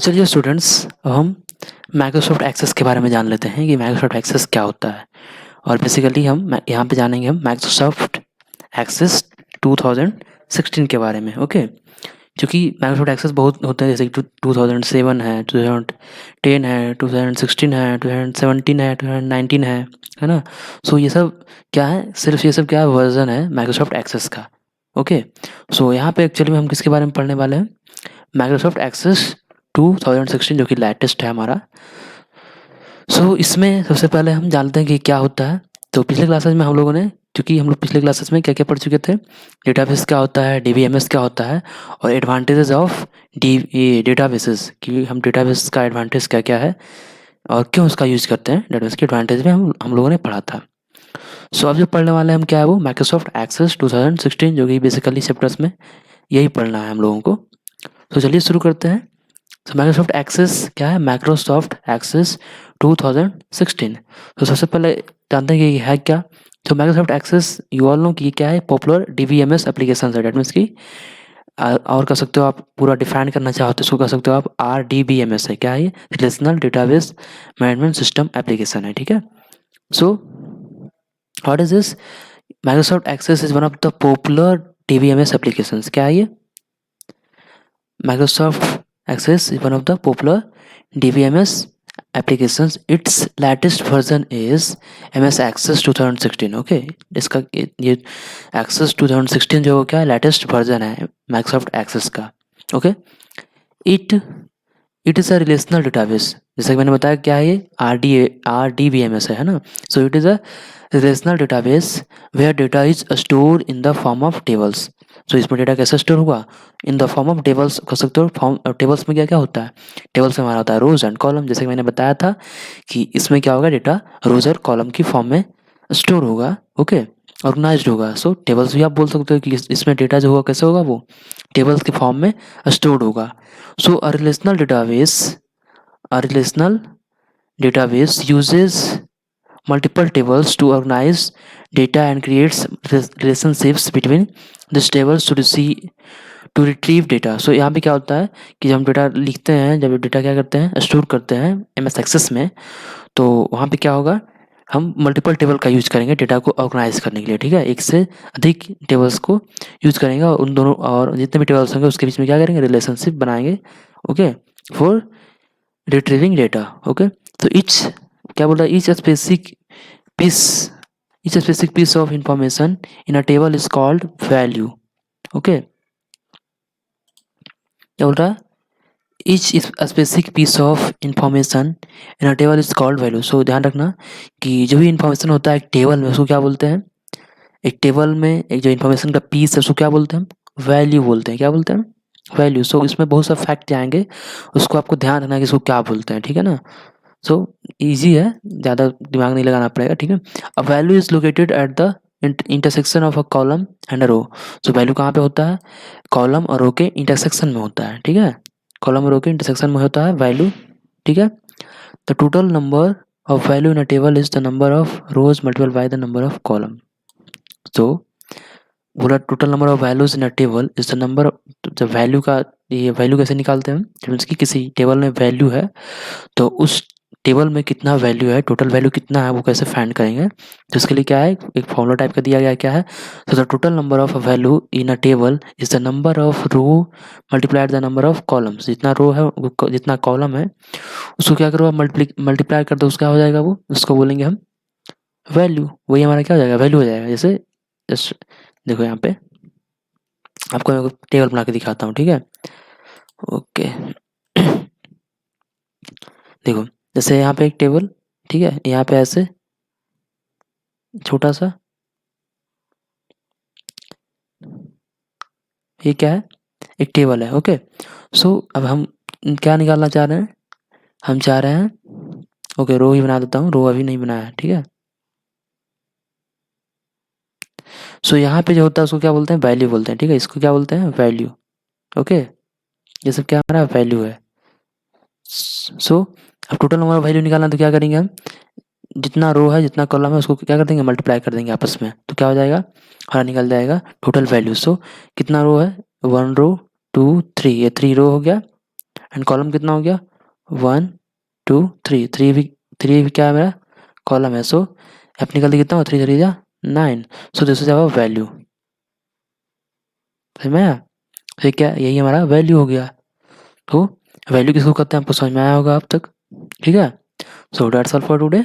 चलिए स्टूडेंट्स, अब हम माइक्रोसॉफ्ट एक्सेस के बारे में जान लेते हैं कि माइक्रोसॉफ्ट एक्सेस क्या होता है। और बेसिकली हम यहाँ पे जानेंगे हम माइक्रोसॉफ्ट एक्सेस 2016 के बारे में। ओके, क्योंकि माइक्रोसॉफ्ट एक्सेस बहुत होते हैं, जैसे कि 2007 है, 2010 है, 2016 है, 2017 है, 2019 है ना। सो ये सब क्या है, सिर्फ ये सब क्या वर्जन है माइक्रोसॉफ्ट एक्सेस का। ओके, सो यहाँ पे एक्चुअली में हम किसके बारे में पढ़ने वाले हैं, माइक्रोसॉफ्ट एक्सेस 2016 जो कि लेटेस्ट है हमारा। सो इसमें सबसे पहले हम जानते हैं कि क्या होता है। तो पिछले क्लासेस में हम लोगों ने, क्योंकि हम लोग पिछले क्लासेस में क्या क्या पढ़ चुके थे, डेटाबेस क्या होता है, डीबीएमएस क्या होता है, और एडवांटेजेस ऑफ डेटाबेसेस, कि हम डेटाबेस का एडवांटेज क्या क्या है और क्यों उसका यूज़ करते हैं। डेटाबेस के एडवांटेज में हम लोगों ने पढ़ा था। सो अब जो पढ़ने वाले हैं हम क्या है, वो माइक्रोसॉफ्ट एक्सेस 2016, जो कि बेसिकली चैप्टर्स में यही पढ़ना है हम लोगों को। तो चलिए शुरू करते हैं। तो माइक्रोसॉफ्ट एक्सेस क्या है, माइक्रोसॉफ्ट एक्सेस 2016। तो सबसे पहले जानते हैं कि ये है क्या। तो Microsoft Access you all know कि क्या है, पॉपुलर डीबीएमएस एप्लीकेशन है। डेट मीन्स की और कह सकते हो आप, पूरा डिफाइन करना चाहो तो इसको कह सकते हो आप RDBMS है। क्या है ये, relational database management system application है। ठीक है। So what is this, Microsoft Access is one of the popular DBMS applications. क्या है ये, Microsoft Access is one of the popular DBMS applications. Its latest version is MS Access 2016. Okay, इसका ये Access 2016 जो क्या लेटेस्ट वर्जन है Microsoft Access का। Okay, it it is a relational database. जैसा कि मैंने बताया क्या है ये, RDBMS है ना। So it is a relational database where data is store in the form of tables. So इसमें डेटा कैसे स्टोर होगा, in the form of tables. कर सकते हो फॉर्म टेबल्स में क्या क्या होता है, टेबल्स में हमारा होता है रोज एंड कॉलम। जैसे कि मैंने बताया था कि इसमें क्या होगा, डेटा रोज और कॉलम की फॉर्म में स्टोर होगा। ओके, ऑर्गेनाइज्ड होगा। सो टेबल्स भी आप बोल सकते हो कि इसमें डेटा जो होगा कैसे होगा, वो टेबल्स की फॉर्म में स्टोर्ड होगा। So a relational database uses multiple tables to organize data and creates relationships between these tables to retrieve data. So यहाँ पे क्या होता है कि जब हम डेटा लिखते हैं, जब डेटा क्या करते हैं, स्टोर करते हैं MS एक्सेस में, तो वहाँ पे क्या होगा, हम मल्टीपल टेबल का यूज करेंगे डेटा को ऑर्गेनाइज करने के लिए। ठीक है, एक से अधिक टेबल्स को यूज करेंगे और उन दोनों और जितने भी टेबल्स होंगे उसके बीच में क्या करेंगे, रिलेशनशिप बनाएंगे। Okay, for retrieving data. Okay, तो इच क्या बोल रहा है, piece each specific piece of information in a table is called value. Okay, क्या बोल रहा है, each specific piece of information in a table is called value. सो ध्यान रखना कि जो भी इंफॉर्मेशन होता है एक टेबल में, उसको क्या बोलते हैं, एक टेबल में एक जो इन्फॉर्मेशन का पीस है उसको क्या बोलते हैं, वैल्यू बोलते हैं। क्या बोलते हैं, वैल्यू। सो इसमें बहुत सा फैक्ट आएंगे, उसको आपको ध्यान रखना है कि इसको क्या बोलते हैं। ठीक है ना। सो इजी है, ज़्यादा दिमाग नहीं लगाना पड़ेगा। ठीक है, a value is located at the intersection of a column and a row. So value कहाँ पे होता है, कॉलम और रो के इंटरसेक्शन में होता है। ठीक है, कॉलम और रो के इंटरसेक्शन में होता है वैल्यू। ठीक है, the total number of value in a table is the number of rose multiple by the number of column. तो बोला total number of values in a table is the number. जब value का, ये value कैसे निकालते हैं, means कि किसी टेबल में वैल्यू है तो उस टेबल में कितना वैल्यू है, टोटल वैल्यू कितना है, वो कैसे फाइंड करेंगे। तो इसके लिए क्या है, एक फॉर्मूला टाइप का दिया गया, क्या है, तो the total number of value in a table is the number of row multiplied the number of columns. जितना रो है जितना कॉलम है उसको क्या करो, मल्टीप्लाई कर दो, उसका हो जाएगा, वो उसको बोलेंगे हम वैल्यू। वही हमारा क्या हो जाएगा, वैल्यू हो जाएगा। जैसे जस्ट देखो यहाँ पे आपको मैं टेबल बना के दिखाता हूँ। ठीक है, ओके देखो, जैसे यहाँ पे एक टेबल, ठीक है, यहाँ पे ऐसे छोटा सा, ये क्या है, एक टेबल है। ओके, सो अब हम क्या निकालना चाह रहे हैं, हम चाह रहे हैं, ओके रो ही बना देता हूँ, रो अभी नहीं बनाया है। ठीक है, सो यहाँ पे जो होता है उसको क्या बोलते हैं, वैल्यू बोलते हैं। ठीक है, इसको क्या बोलते हैं, वैल्यू। ओके, ये सब क्या हमारा वैल्यू है। सो अब टोटल नंबर ऑफ वैल्यू निकालना, तो क्या करेंगे हम, जितना रो है जितना कॉलम है उसको क्या कर देंगे, मल्टीप्लाई कर देंगे आपस में, तो क्या हो जाएगा, हमारा निकल जाएगा टोटल वैल्यू। सो कितना रो है, 1 रो 2 3, ये 3 रो हो गया एंड कॉलम कितना हो गया 1 2 3 3 भी क्या है मेरा कॉलम है। सो एफ निकल के कितना हो 3 3 जा 9। So this is our value. समझ में आया? ये क्या यही हमारा वैल्यू हो गया। तो वैल्यू किसको कहते हैं आपको समझ में आया होगा अब तक। ठीक है। So that's all for today.